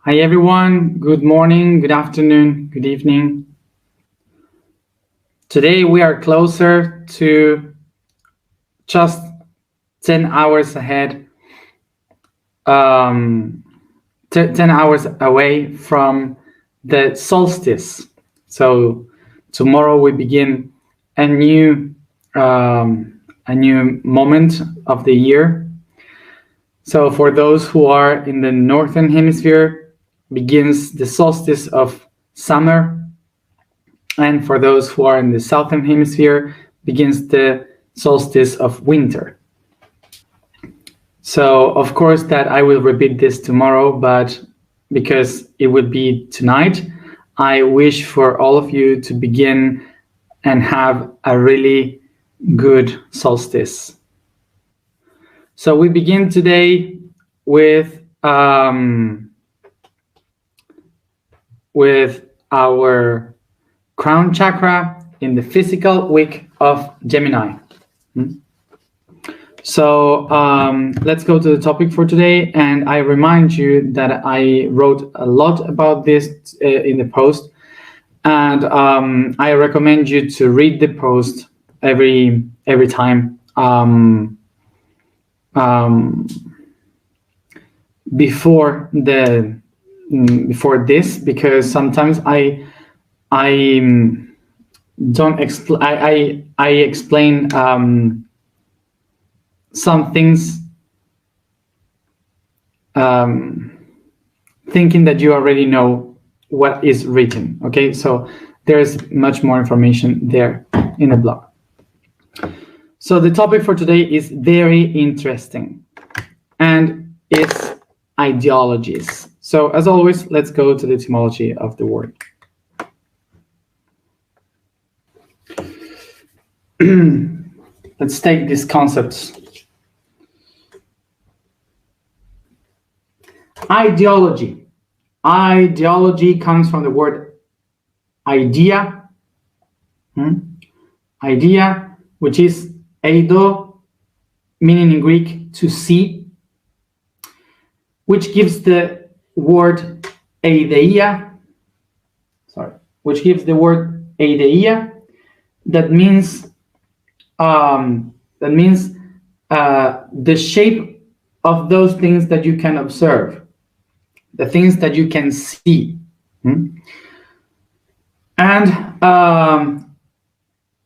Hi everyone, good morning, good afternoon, good evening. Today we are closer to just 10 hours ahead, 10 hours away from the solstice. So tomorrow we begin a new moment of the year. So for those who are in the northern hemisphere, begins the solstice of summer. And for those who are in the southern hemisphere, begins the solstice of winter. So of course that I will repeat this tomorrow, but because it would be tonight, I wish for all of you to begin and have a really good solstice. So we begin today with our crown chakra in the physical week of Gemini. So let's go to the topic for today. And I remind you that I wrote a lot about this in the post. And I recommend you to read the post every time before this, because sometimes I don't explain. I explain some things thinking that you already know what is written. Okay, so there's much more information there in the blog. So the topic for today is very interesting, and it's ideologies. So as always, let's go to the etymology of the word. Let's take these concepts. Ideology. Ideology comes from the word idea. Idea, which is eido, meaning in Greek to see, which gives the word eideia. Which gives the word eideia. That means the shape of those things that you can observe, the things that you can see. And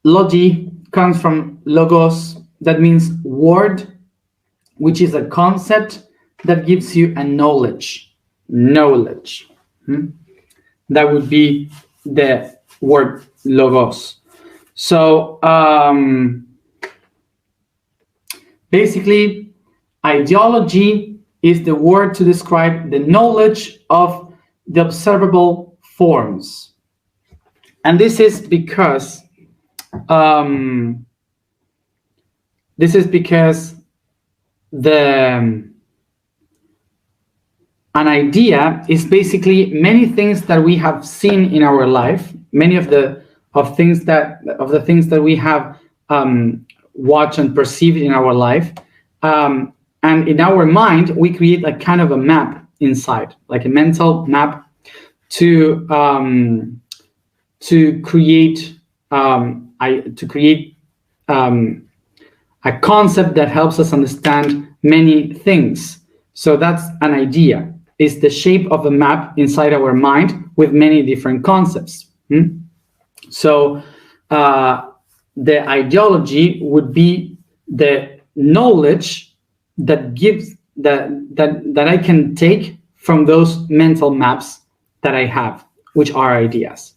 logi comes from logos, that means word, which is a concept that gives you a knowledge. That would be the word logos. So basically, ideology is the word to describe the knowledge of the observable forms. And this is because an idea is basically many things that we have seen in our life, many of the things that we have watched and perceived in our life, and in our mind we create a kind of a map inside, like a mental map to create a concept that helps us understand many things. So that's an idea. It's the shape of a map inside our mind with many different concepts. So the ideology would be the knowledge that gives that I can take from those mental maps that I have, which are ideas.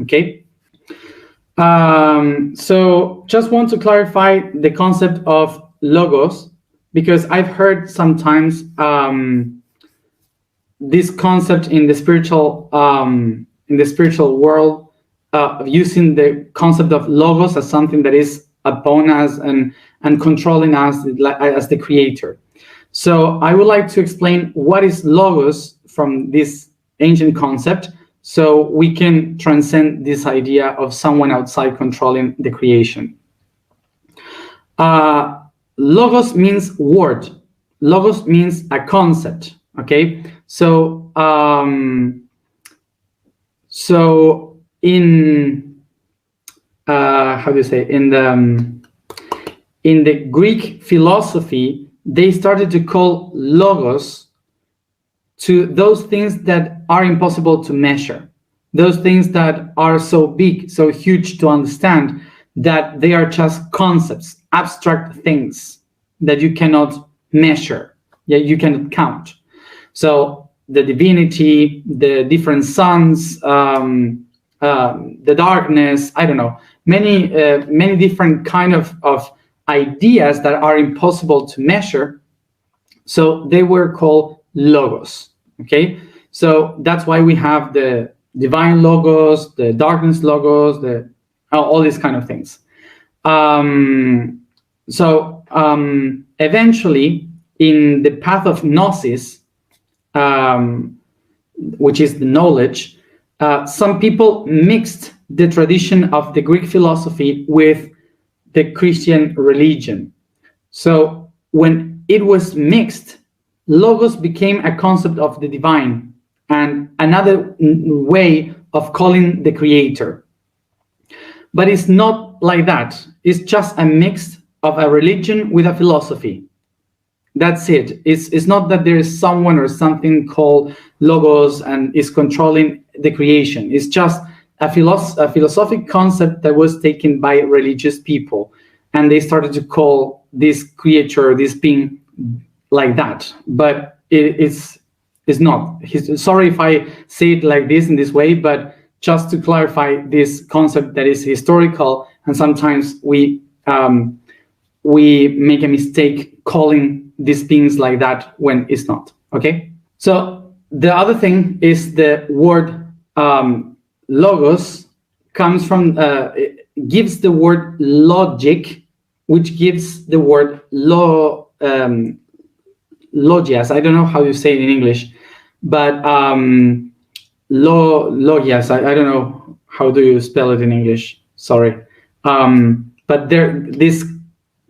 Okay. So just want to clarify the concept of logos, because I've heard sometimes this concept in the spiritual world using the concept of logos as something that is upon us and controlling us as the creator. So I would like to explain what is logos from this ancient concept, so we can transcend this idea of someone outside controlling the creation. Logos means word. Logos means a concept. Okay, so so in how do you say, in the Greek philosophy, they started to call logos to those things that are impossible to measure, those things that are so big, so huge to understand, that they are just concepts, abstract things that you cannot measure, you cannot count. So the divinity, the different suns, the darkness, I don't know, many different kind of ideas that are impossible to measure. So they were called logos. Okay, so that's why we have the divine logos, the darkness logos, all these kind of things. Eventually, in the path of gnosis, which is the knowledge, some people mixed the tradition of the Greek philosophy with the Christian religion. So when it was mixed, logos became a concept of the divine and another way of calling the creator. But it's not like that. It's just a mix of a religion with a philosophy. That's it. It's not that there is someone or something called logos and is controlling the creation. It's just a philosophic concept that was taken by religious people, and they started to call this creature, this being, like that. But it's not. Sorry if I say it like this in this way, but just to clarify this concept that is historical, and sometimes we make a mistake calling these things like that when it's not. Okay. So the other thing is the word logos comes from it gives the word logic, which gives the word logias. I don't know how you say it in English, but logias. I don't know how do you spell it in English. Sorry, but there these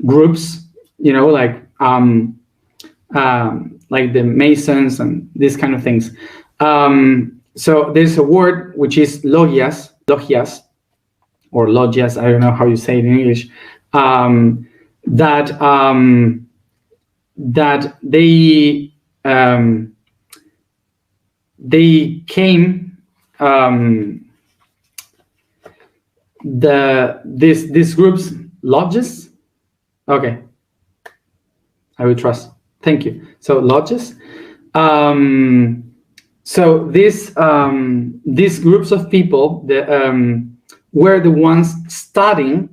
groups, like the Masons and these kind of things. So there's a word which is logias, or logias. I don't know how you say it in English. That they came these groups, lodges. Okay, I will trust. Thank you. So lodges. So these groups of people were the ones studying.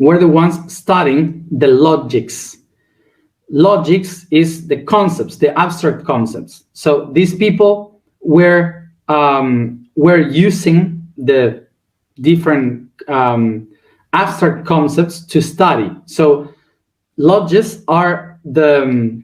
Were the ones studying the logics. Logics is the concepts, the abstract concepts. So these people were using the different abstract concepts to study. So logists are the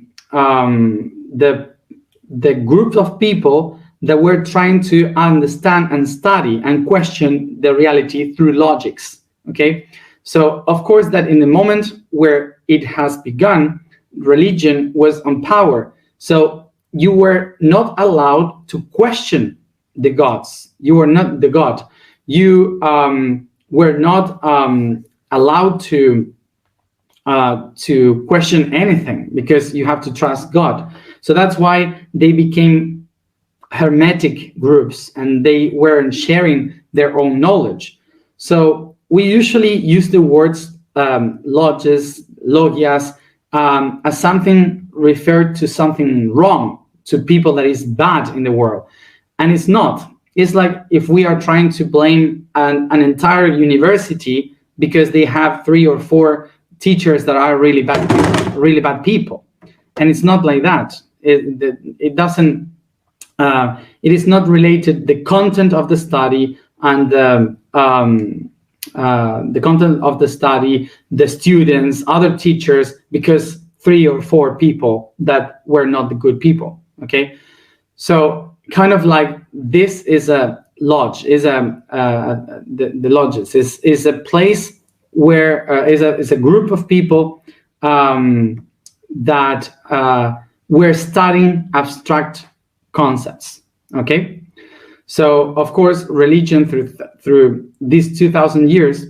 group of people that were trying to understand and study and question the reality through logics. Okay. So, of course, that in the moment where it has begun, religion was on power. So you were not allowed to question the gods. You were not the god. You were not allowed to question anything, because you have to trust God. So that's why they became hermetic groups, and they weren't sharing their own knowledge. So we usually use the words logias as something referred to something wrong, to people that is bad in the world. And it's not. It's like if we are trying to blame an entire university because they have 3 or 4 teachers that are really bad people. And it's not like that. It doesn't, it is not related, the content of the study and the content of the study, the students, other teachers, because 3 or 4 people that were not the good people. Okay, so kind of like this is a lodge, the lodges is a place where is a group of people that we're studying abstract concepts, okay? So, of course, religion through these 2,000 years,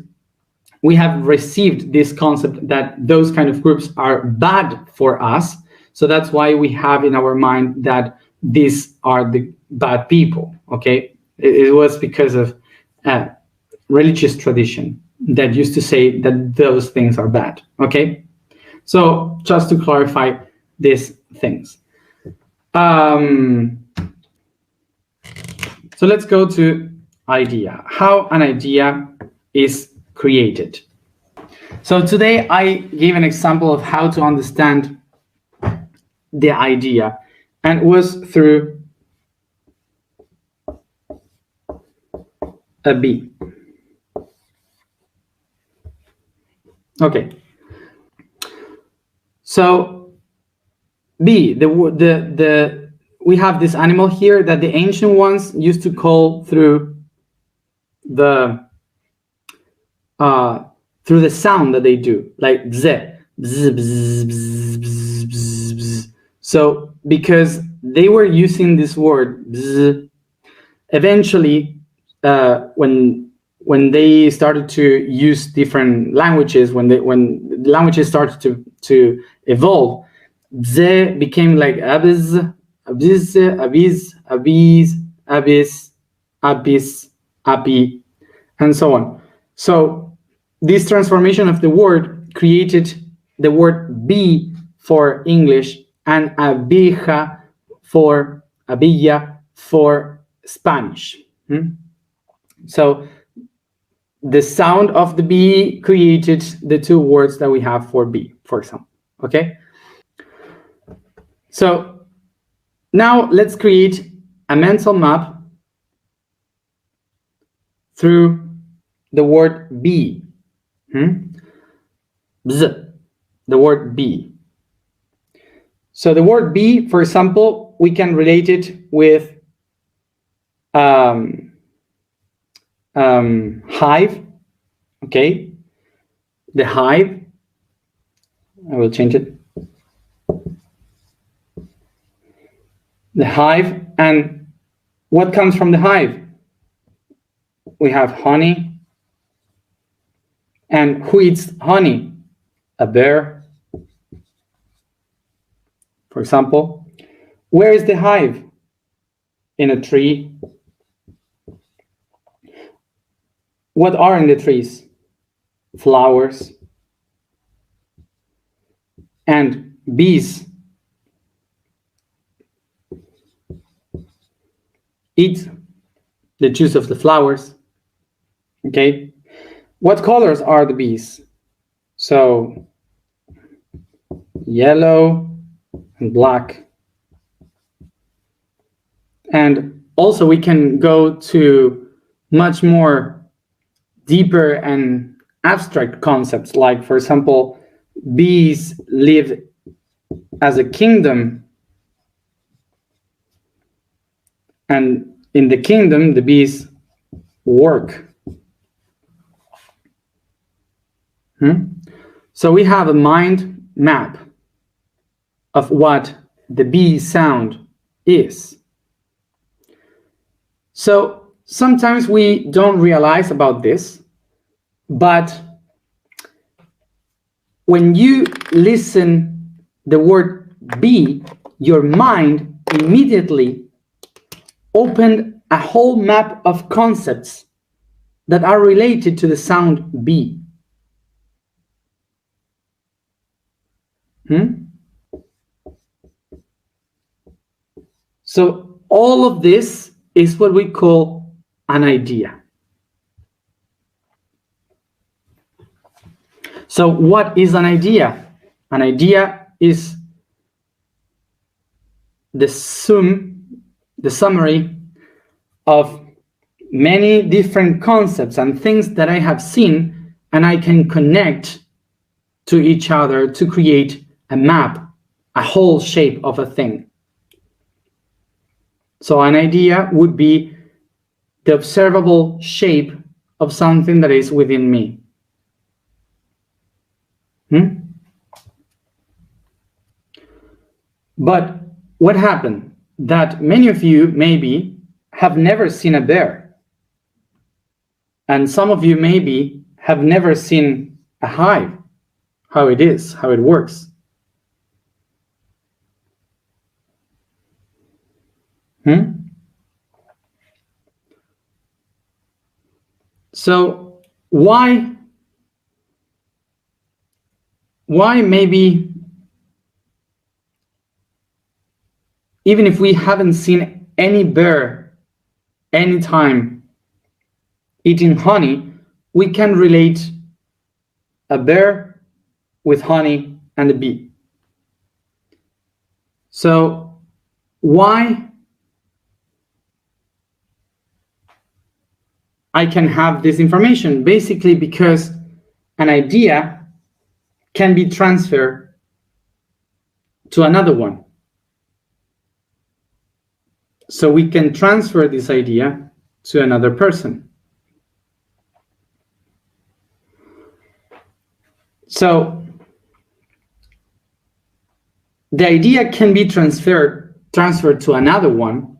we have received this concept that those kind of groups are bad for us. So that's why we have in our mind that these are the bad people, okay? It was because of religious tradition that used to say that those things are bad, okay? So just to clarify these things. So let's go to idea, how an idea is created. So today I gave an example of how to understand the idea, and it was through a bee. Okay. So bee, we have this animal here that the ancient ones used to call through the sound that they do, like bzz, bzz, bzz, bzz, bzz, bzz, bzz. So because they were using this word bzz, eventually when they started to use different languages, when languages started to evolve, bzz became like abiz, abiz, abiz, abiz, abyss, abyss, api, and so on. So this transformation of the word created the word bee for English and abeja for abilla for Spanish. So the sound of the bee created the two words that we have for bee, for example. Okay. So now let's create a mental map through the word bee. Bzz, the word bee. So the word bee, for example, we can relate it with hive. Okay, the hive. I will change it. The hive, and what comes from the hive? We have honey. And who eats honey? A bear, for example. Where is the hive? In a tree. What are in the trees? Flowers. And bees eat the juice of the flowers. Okay. What colors are the bees? So yellow and black. And also we can go to much more deeper and abstract concepts, like, for example, bees live as a kingdom, and in the kingdom the bees work. So we have a mind map of what the bee sound is. So sometimes we don't realize about this, but when you listen the word bee, your mind immediately opened a whole map of concepts that are related to the sound bee. So all of this is what we call an idea. So what is an idea? An idea is the summary of many different concepts and things that I have seen, and I can connect to each other to create a map, a whole shape of a thing. So an idea would be the observable shape of something that is within me. But what happened? That many of you maybe have never seen a bear. And some of you maybe have never seen a hive, how it is, how it works. So why maybe, even if we haven't seen any bear anytime eating honey, we can relate a bear with honey and a bee. So why I can have this information? Basically because an idea can be transferred to another one. So we can transfer this idea to another person. So the idea can be transferred to another one,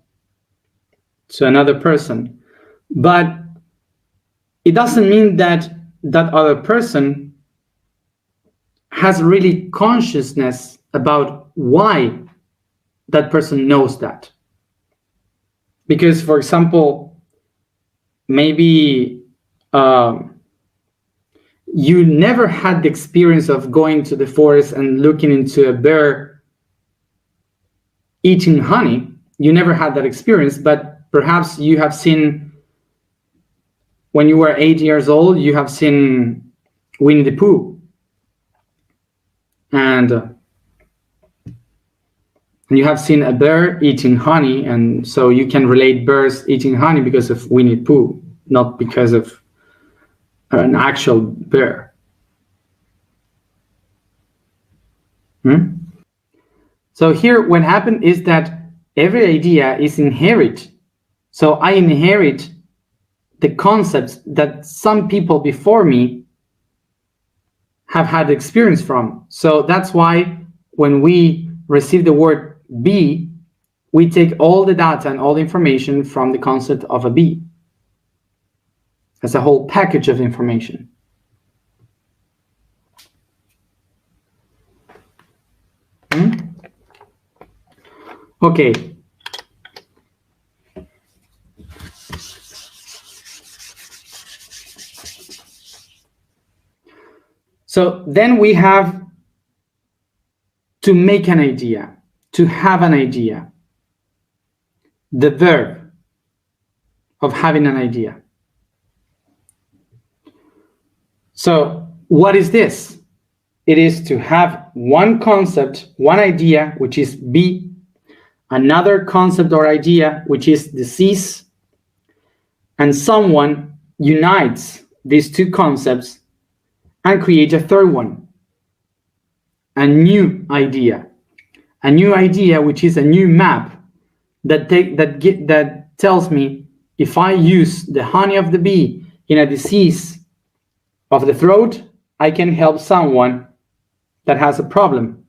to another person, but it doesn't mean that that other person has really consciousness about why that person knows that. Because, for example, maybe you never had the experience of going to the forest and looking into a bear eating honey. You never had that experience, but perhaps you have seen, when you were 8 years old, you have seen Winnie the Pooh. And you have seen a bear eating honey, and so you can relate bears eating honey because of Winnie the Pooh, not because of an actual bear. So here what happened is that every idea is inherent. So I inherit the concepts that some people before me have had experience from. So that's why when we receive the word bee, we take all the data and all the information from the concept of a bee as a whole package of information. Okay. So then we have to make an idea, to have an idea, the verb of having an idea. So what is this? It is to have one concept, one idea, which is B, another concept or idea, which is disease, and someone unites these two concepts and create a third one, a new idea which is a new map that tells me if I use the honey of the bee in a disease of the throat, I can help someone that has a problem.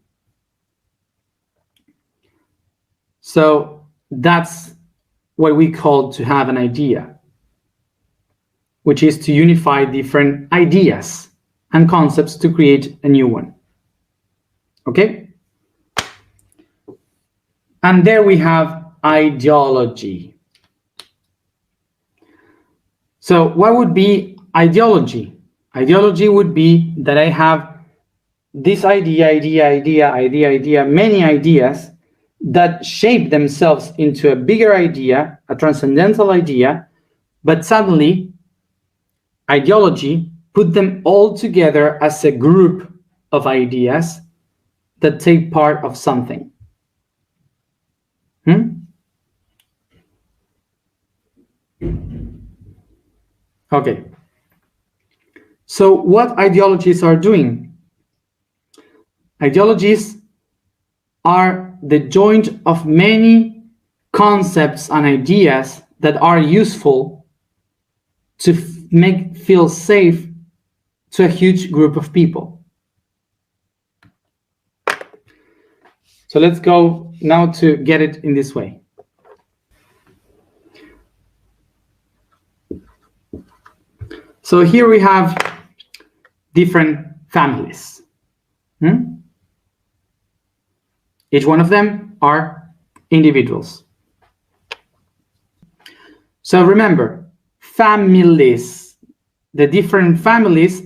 So that's what we call to have an idea, which is to unify different ideas and concepts to create a new one. Okay? And there we have ideology. So what would be ideology? Ideology would be that I have this idea, many ideas that shape themselves into a bigger idea, a transcendental idea, but suddenly ideology put them all together as a group of ideas that take part of something. Okay. So what ideologies are doing? Ideologies are the joint of many concepts and ideas that are useful to make feel safe to a huge group of people. So let's go now to get it in this way. So here we have different families. Each one of them are individuals. So remember, families, the different families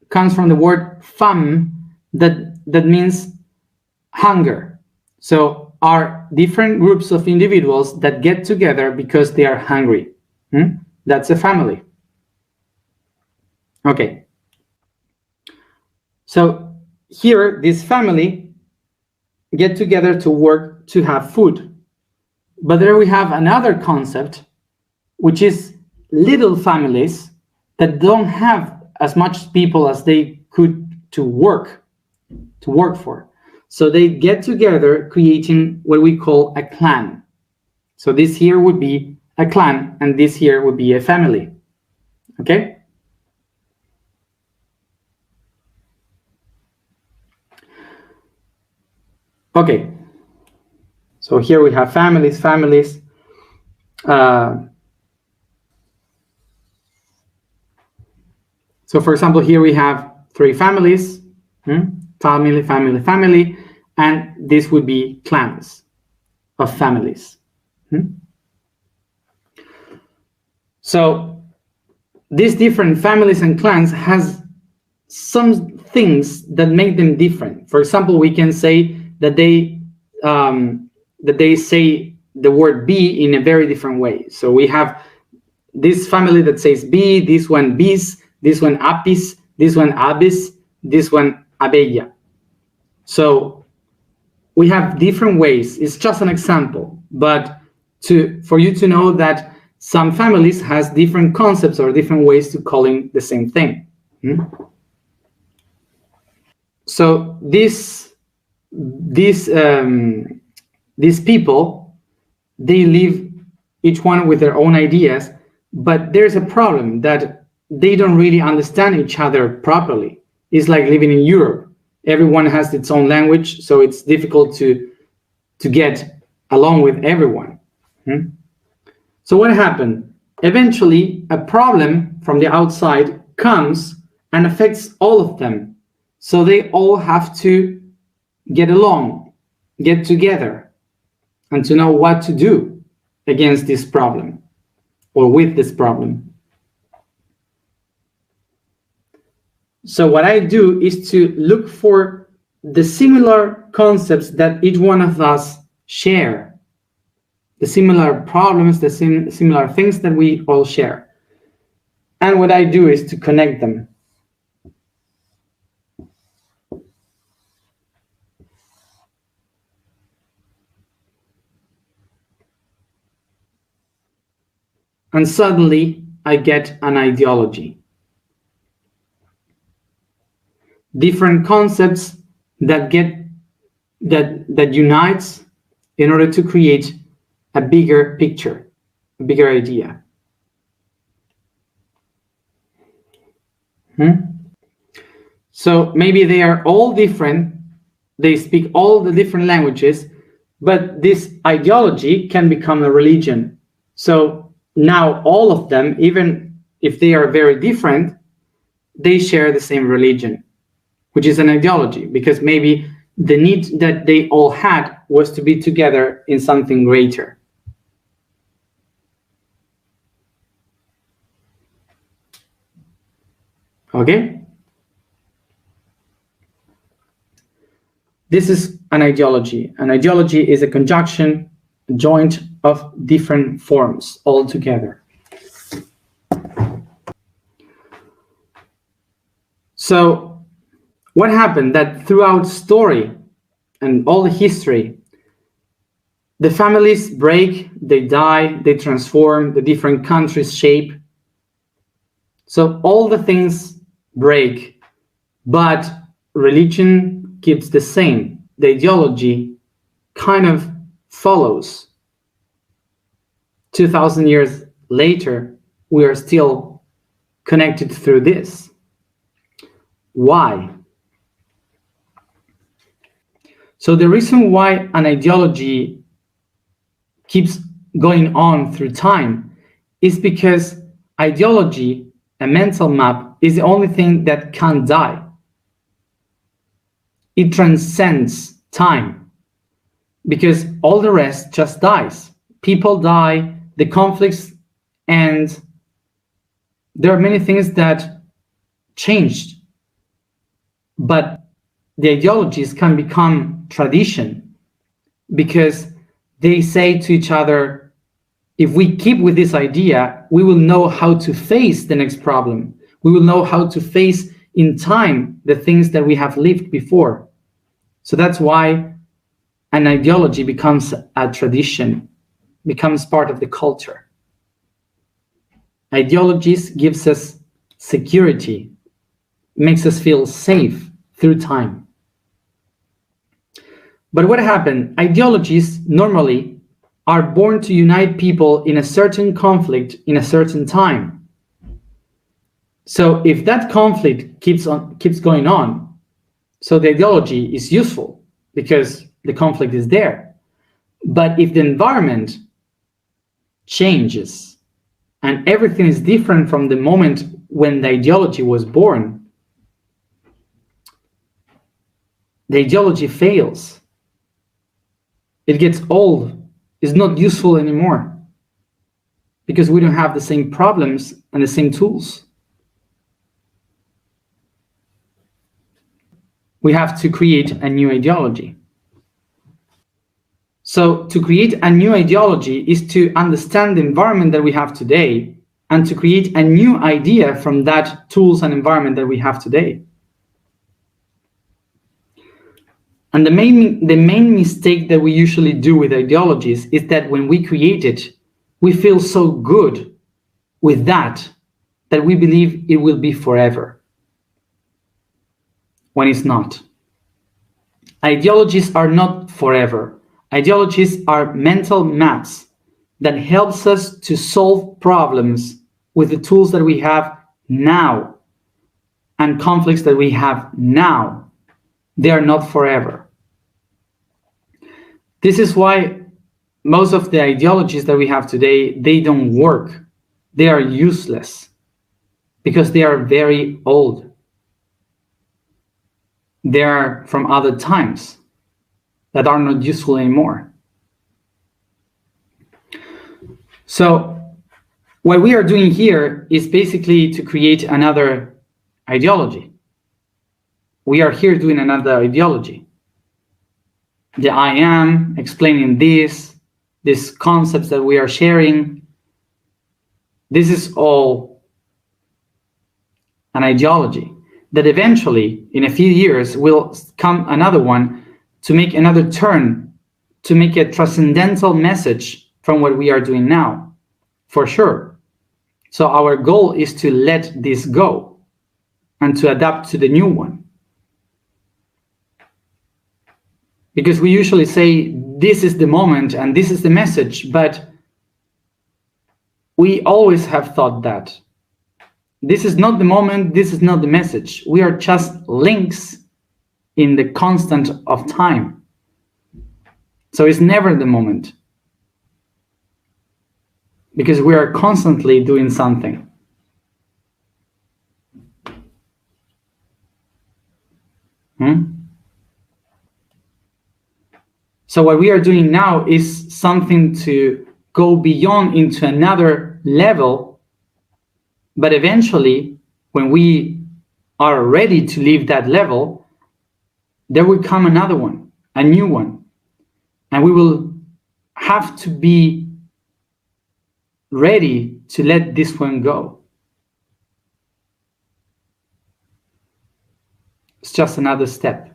comes from the word fam, that means hunger. So are different groups of individuals that get together because they are hungry. That's a family. Okay. So here, this family get together to work to have food. But there we have another concept, which is little families that don't have as much people as they could to work for. So they get together creating what we call a clan. So this here would be a clan, and this here would be a family. Okay? Okay. So here we have families. So for example, here we have 3 families, family, and this would be clans of families. So these different families and clans has some things that make them different. For example, we can say that they say the word be in a very different way. So we have this family that says be, this one bis, this one apis, this one abis, this one abella. So we have different ways. It's just an example, but for you to know that some families has different concepts or different ways to calling the same thing. So these people, they live each one with their own ideas, but there's a problem that they don't really understand each other properly. It's like living in Europe. Everyone has its own language, so it's difficult to get along with everyone. So what happened? Eventually, a problem from the outside comes and affects all of them. So they all have to get along, get together, and to know what to do against this problem or with this problem. So what I do is to look for the similar concepts that each one of us share, the similar problems, the similar things that we all share. And what I do is to connect them. And suddenly I get an ideology. Different concepts that unites in order to create a bigger picture, a bigger idea. So maybe they are all different, they speak all the different languages, but this ideology can become a religion. So now all of them, even if they are very different, they share the same religion, which is an ideology, because maybe the need that they all had was to be together in something greater. Okay? This is an ideology. An ideology is a conjunction, a joint of different forms all together. So what happened that throughout story and all the history, the families break, they die, they transform, the different countries shape. So all the things break, but religion keeps the same. The ideology kind of follows. 2000 years later, we are still connected through this. Why? So the reason why an ideology keeps going on through time is because ideology, a mental map, is the only thing that can't die. It transcends time because all the rest just dies. People die, the conflicts, and there are many things that changed. But the ideologies can become tradition because they say to each other, if we keep with this idea, we will know how to face the next problem. We will know how to face in time the things that we have lived before. So that's why an ideology becomes a tradition, becomes part of the culture. Ideologies gives us security, makes us feel safe through time. But what happened? Ideologies normally are born to unite people in a certain conflict in a certain time. So if that conflict keeps going on, so the ideology is useful because the conflict is there. But if the environment changes and everything is different from the moment when the ideology was born, the ideology fails. It gets old, is not useful anymore because we don't have the same problems and the same tools. We have to create a new ideology. So to create a new ideology is to understand the environment that we have today and to create a new idea from that tools and environment that we have today. And the main mistake that we usually do with ideologies is that when we create it, we feel so good with that we believe it will be forever, when it's not. Ideologies are not forever. Ideologies are mental maps that helps us to solve problems with the tools that we have now and conflicts that we have now. They are not forever. This is why most of the ideologies that we have today, they don't work. They are useless because they are very old. They are from other times that are not useful anymore. So what we are doing here is basically to create another ideology. We are here doing another ideology. The I am, explaining these concepts that we are sharing. This is all an ideology that eventually, in a few years, will come another one to make another turn, to make a transcendental message from what we are doing now, for sure. So our goal is to let this go and to adapt to the new one. Because we usually say, this is the moment and this is the message, but we always have thought that. This is not the moment, this is not the message. We are just links in the constant of time. So it's never the moment. Because we are constantly doing something. So what we are doing now is something to go beyond into another level, but eventually, when we are ready to leave that level, there will come another one, a new one, and we will have to be ready to let this one go. It's just another step.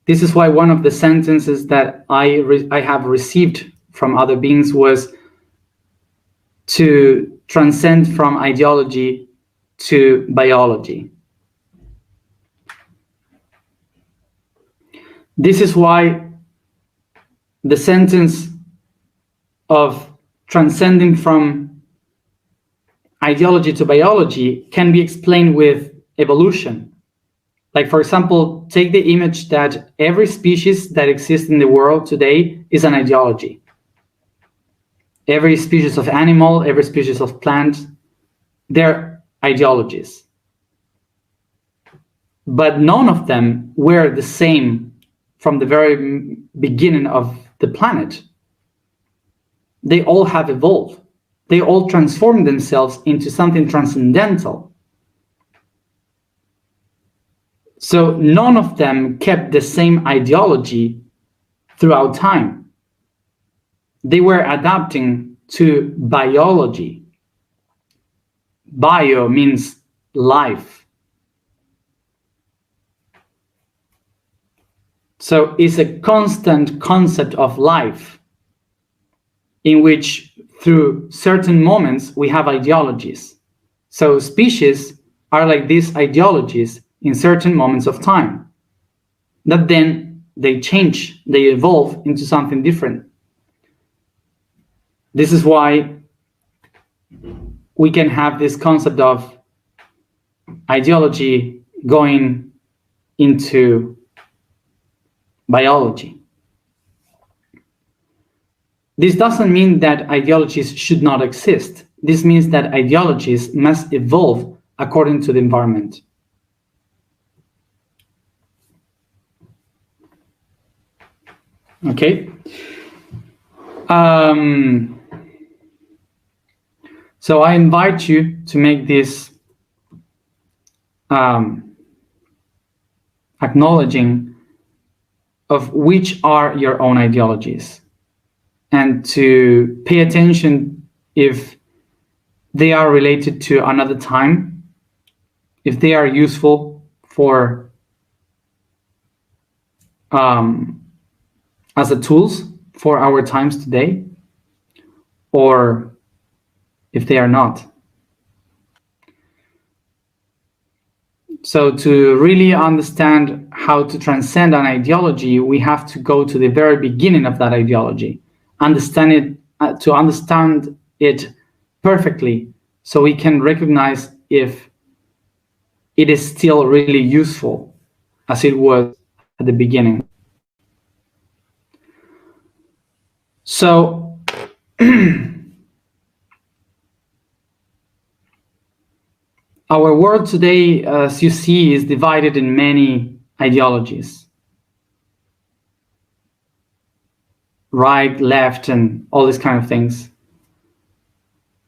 This is why one of the sentences that I have received from other beings was to transcend from ideology to biology. This is why the sentence of transcending from ideology to biology can be explained with evolution. Like, for example, take the image that every species that exists in the world today is an ideology. Every species of animal, every species of plant, they're ideologies. But none of them were the same from the very beginning of the planet. They all have evolved. They all transformed themselves into something transcendental. So none of them kept the same ideology throughout time. They were adapting to biology. Bio means life. So it's a constant concept of life in which through certain moments we have ideologies. So species are like these ideologies in certain moments of time, that then they change, they evolve into something different. This is why we can have this concept of ideology going into biology. This doesn't mean that ideologies should not exist. This means that ideologies must evolve according to the environment. Okay. So I invite you to make this acknowledging of which are your own ideologies, and to pay attention if they are related to another time, if they are useful for as a tools for our times today, or if they are not. So to really understand how to transcend an ideology, we have to go to the very beginning of that ideology, understand it, to understand it perfectly, so we can recognize if it is still really useful as it was at the beginning. So our world today, as you see, is divided in many ideologies. Right, left, and all these kind of things.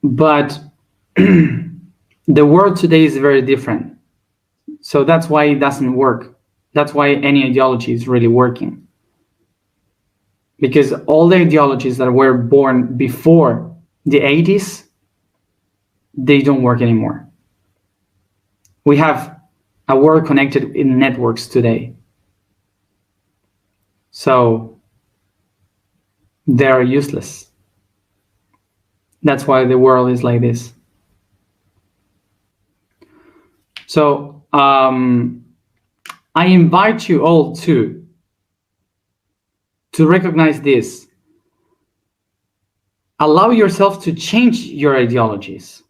But the world today is very different. So that's why it doesn't work. That's why any ideology is really working. Because all the ideologies that were born before the 80s, they don't work anymore. We have a world connected in networks today. So they're useless. That's why the world is like this. So I invite you all to recognize this. Allow yourself to change your ideologies.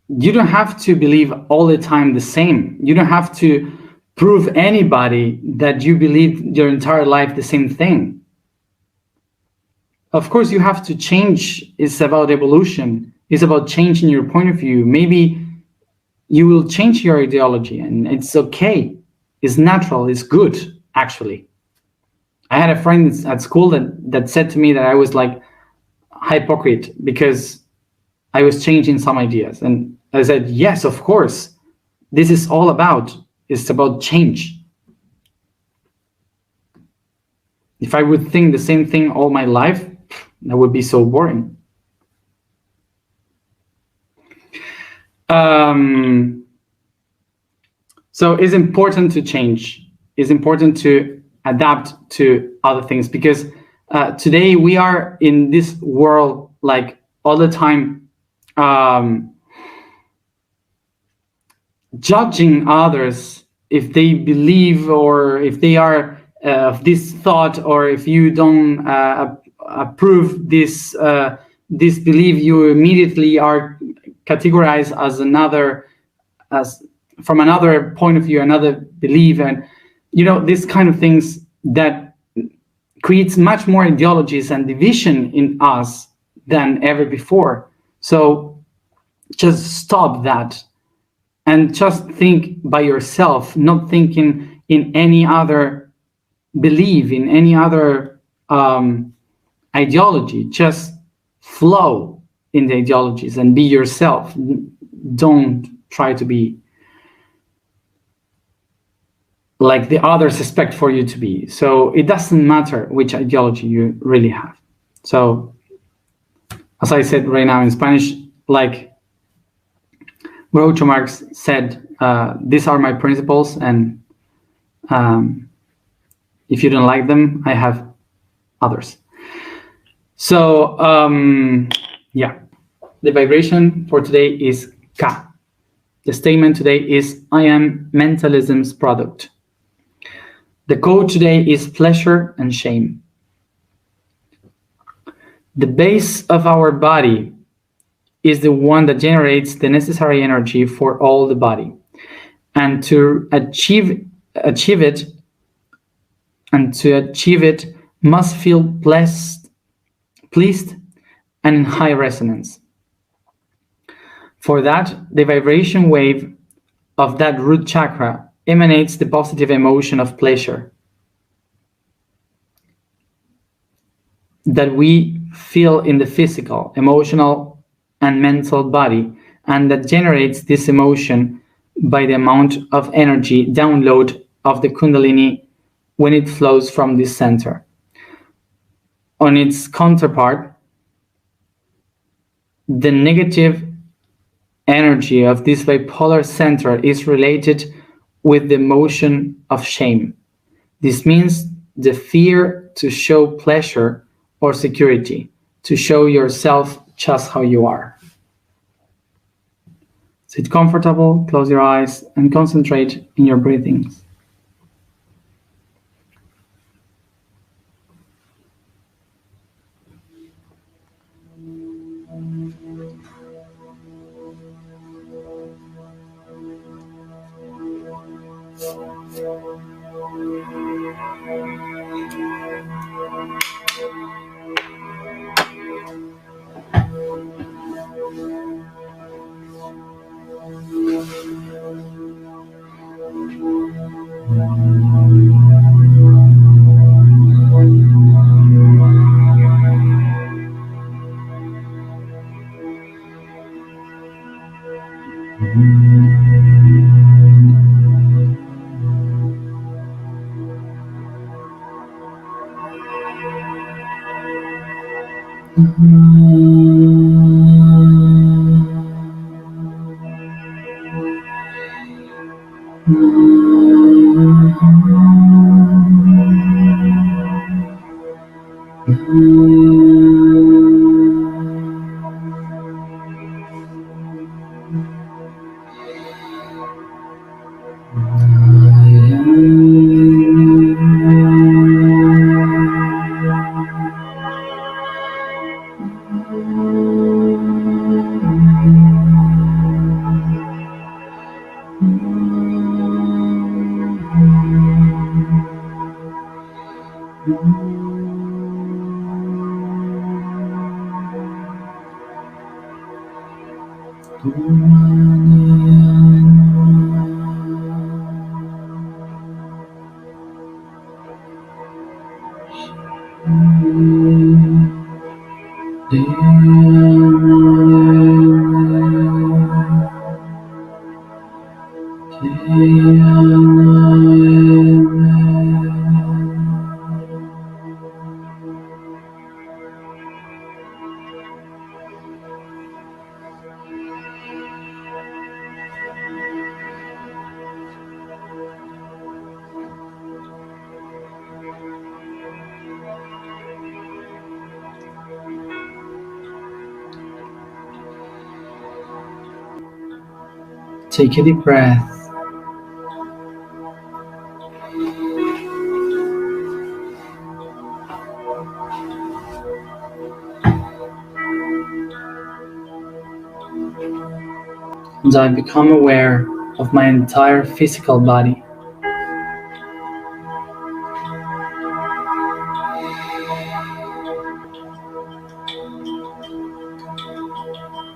You don't have to believe all the time the same. You don't have to prove anybody that you believe your entire life the same thing. Of course, you have to change. It's about evolution. It's about changing your point of view. Maybe you will change your ideology, and it's okay. It's natural. It's good, actually. I had a friend at school that said to me that I was like hypocrite because I was changing some ideas. And I said, yes, of course. This is all about. It's about change. If I would think the same thing all my life, that would be so boring. So it's important to change. It's important to adapt to other things, because today we are in this world like all the time judging others if they believe or if they are of this thought, or if you don't approve this belief, you immediately are categorized as another, as from another point of view, another belief, and these kind of things that creates much more ideologies and division in us than ever before. So just stop that and just think by yourself, not thinking in any other belief, in any other ideology. Just flow in the ideologies and be yourself. Don't try to be like the others expect for you to be. So it doesn't matter which ideology you really have. So as I said right now in Spanish, like Groucho Marx said, these are my principles, and if you don't like them, I have others. So yeah, the vibration for today is Ka. The statement today is, I am mentalism's product. The code today is pleasure and shame. The base of our body is the one that generates the necessary energy for all the body. And to achieve it, must feel pleased and in high resonance. For that, the vibration wave of that root chakra emanates the positive emotion of pleasure that we feel in the physical, emotional, and mental body, and that generates this emotion by the amount of energy download of the Kundalini when it flows from this center. On its counterpart, the negative energy of this bipolar center is related with the emotion of shame. This means the fear to show pleasure or security, to show yourself just how you are. Sit comfortable, close your eyes, and concentrate in your breathings. Take a deep breath. And I become aware of my entire physical body.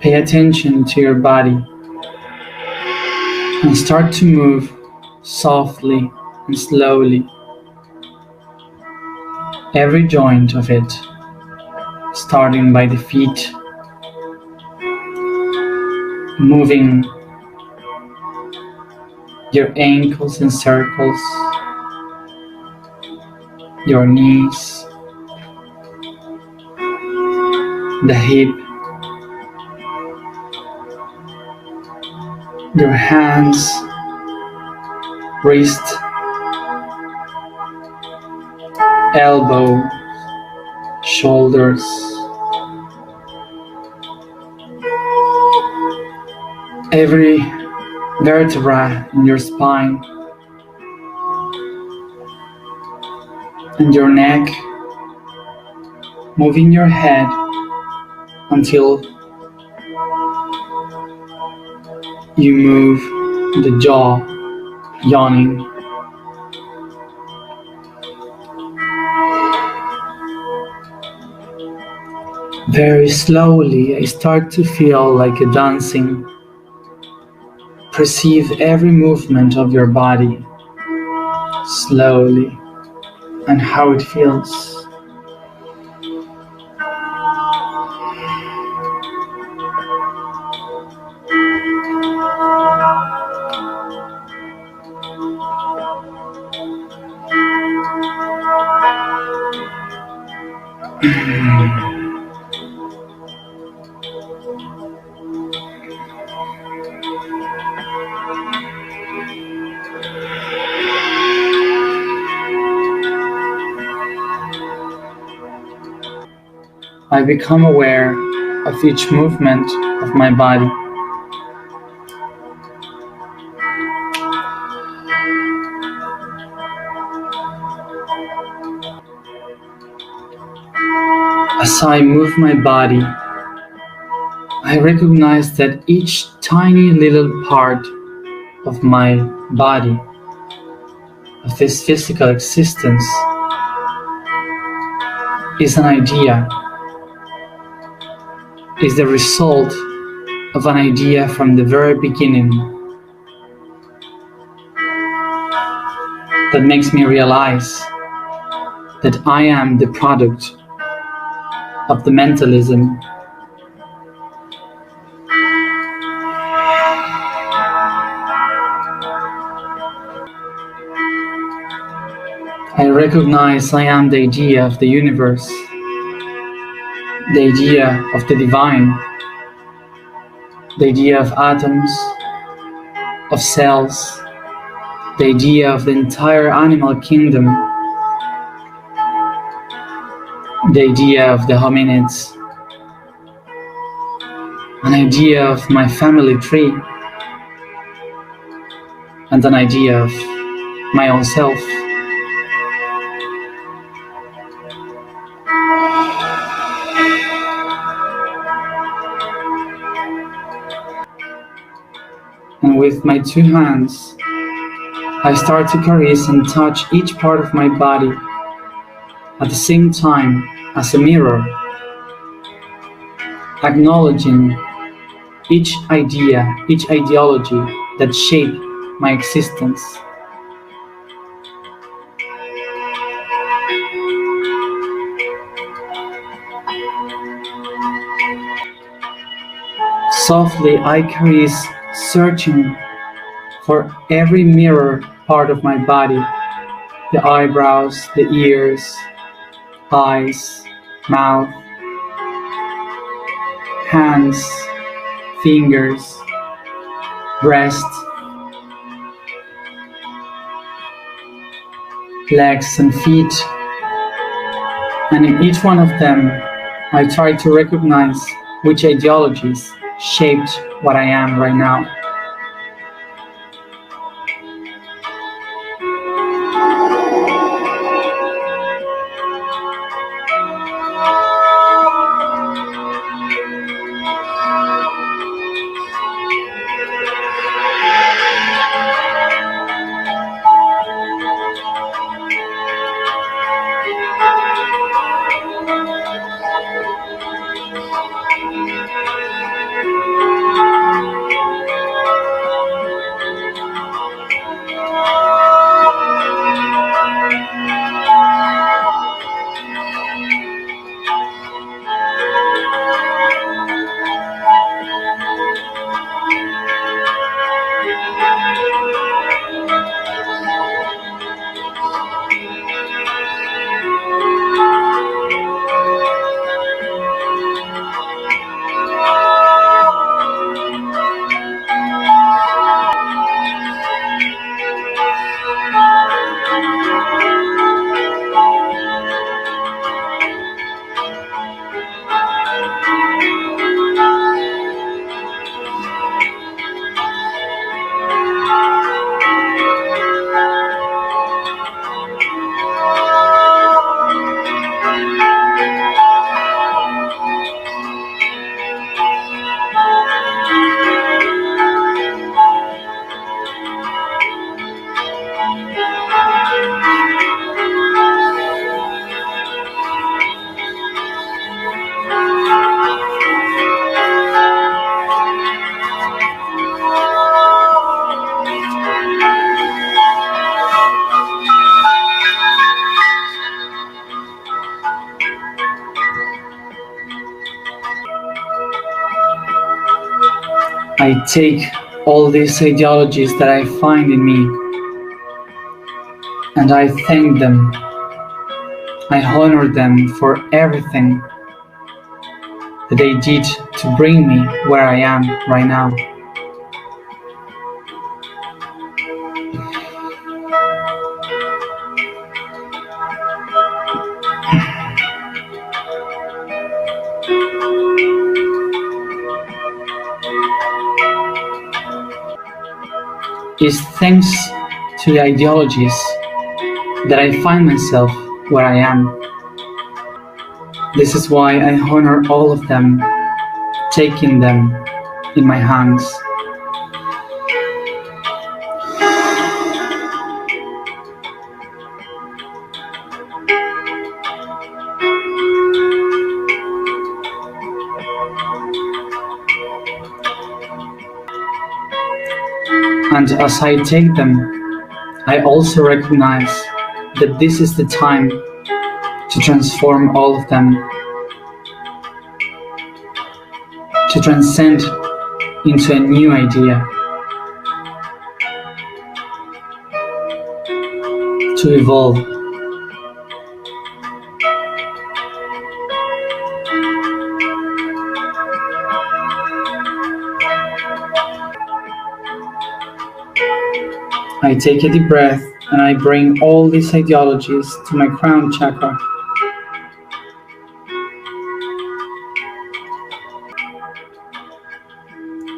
Pay attention to your body and start to move softly and slowly every joint of it, starting by the feet, moving your ankles in circles, your knees, the hip, your hands, wrist, elbow, shoulders, every vertebra in your spine, and your neck, moving your head until you move the jaw, yawning. Very slowly, I start to feel like a dancing. Perceive every movement of your body slowly and how it feels. I become aware of each movement of my body. As I move my body, I recognize that each tiny little part of my body, of this physical existence, is an idea, is the result of an idea from the very beginning that makes me realize that I am the product of the mentalism. I recognize I am the idea of the universe, the idea of the divine, the idea of atoms, of cells, the idea of the entire animal kingdom, the idea of the hominids, an idea of my family tree, and an idea of my own self. And with my two hands, I start to caress and touch each part of my body at the same time as a mirror, acknowledging each idea, each ideology that shape my existence. Softly I caress, searching for every mirror part of my body, the eyebrows, the ears, eyes, mouth, hands, fingers, breast, legs and feet, and in each one of them I try to recognize which ideologies shaped what I am right now. I take all these ideologies that I find in me and I thank them. I honor them for everything that they did to bring me where I am right now. It's thanks to the ideologies that I find myself where I am. This is why I honor all of them, taking them in my hands. And as I take them, I also recognize that this is the time to transform all of them, to transcend into a new idea, to evolve. I take a deep breath and I bring all these ideologies to my crown chakra.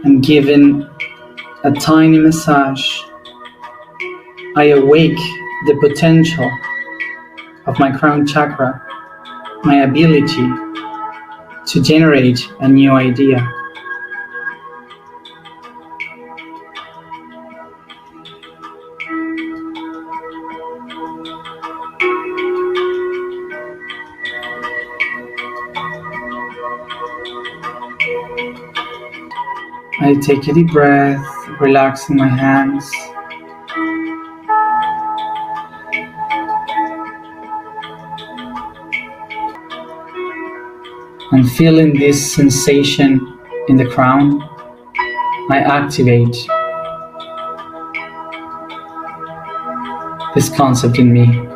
And given a tiny massage, I awake the potential of my crown chakra, my ability to generate a new idea. I take a deep breath, relaxing my hands. And feeling this sensation in the crown, I activate this concept in me.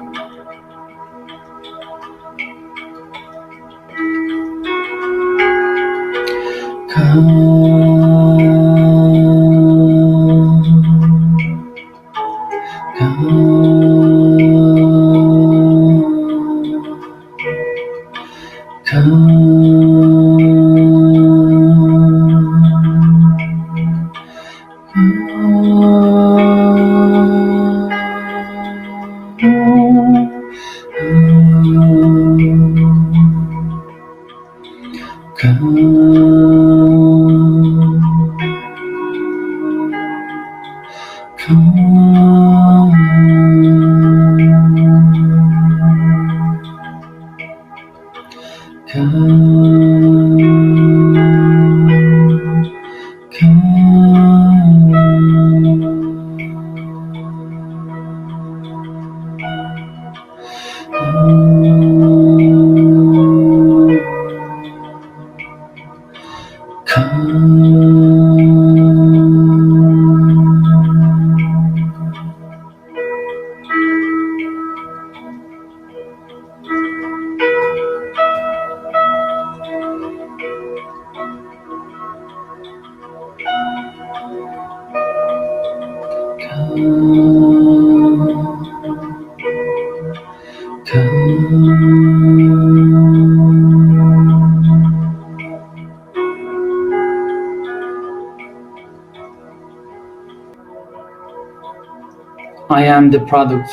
I am the product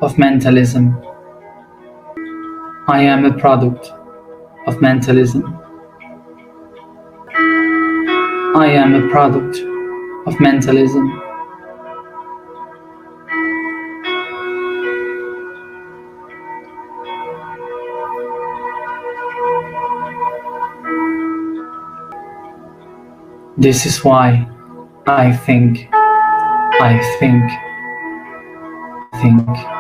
of mentalism. I am a product of mentalism. I am a product of mentalism. This is why I think, I think, think.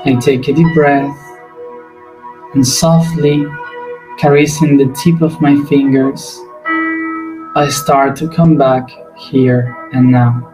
I take a deep breath and softly caressing the tip of my fingers, I start to come back here and now.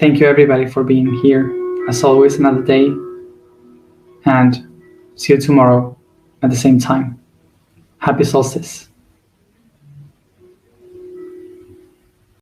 Thank you everybody for being here. As always, another day, and see you tomorrow at the same time. Happy solstice.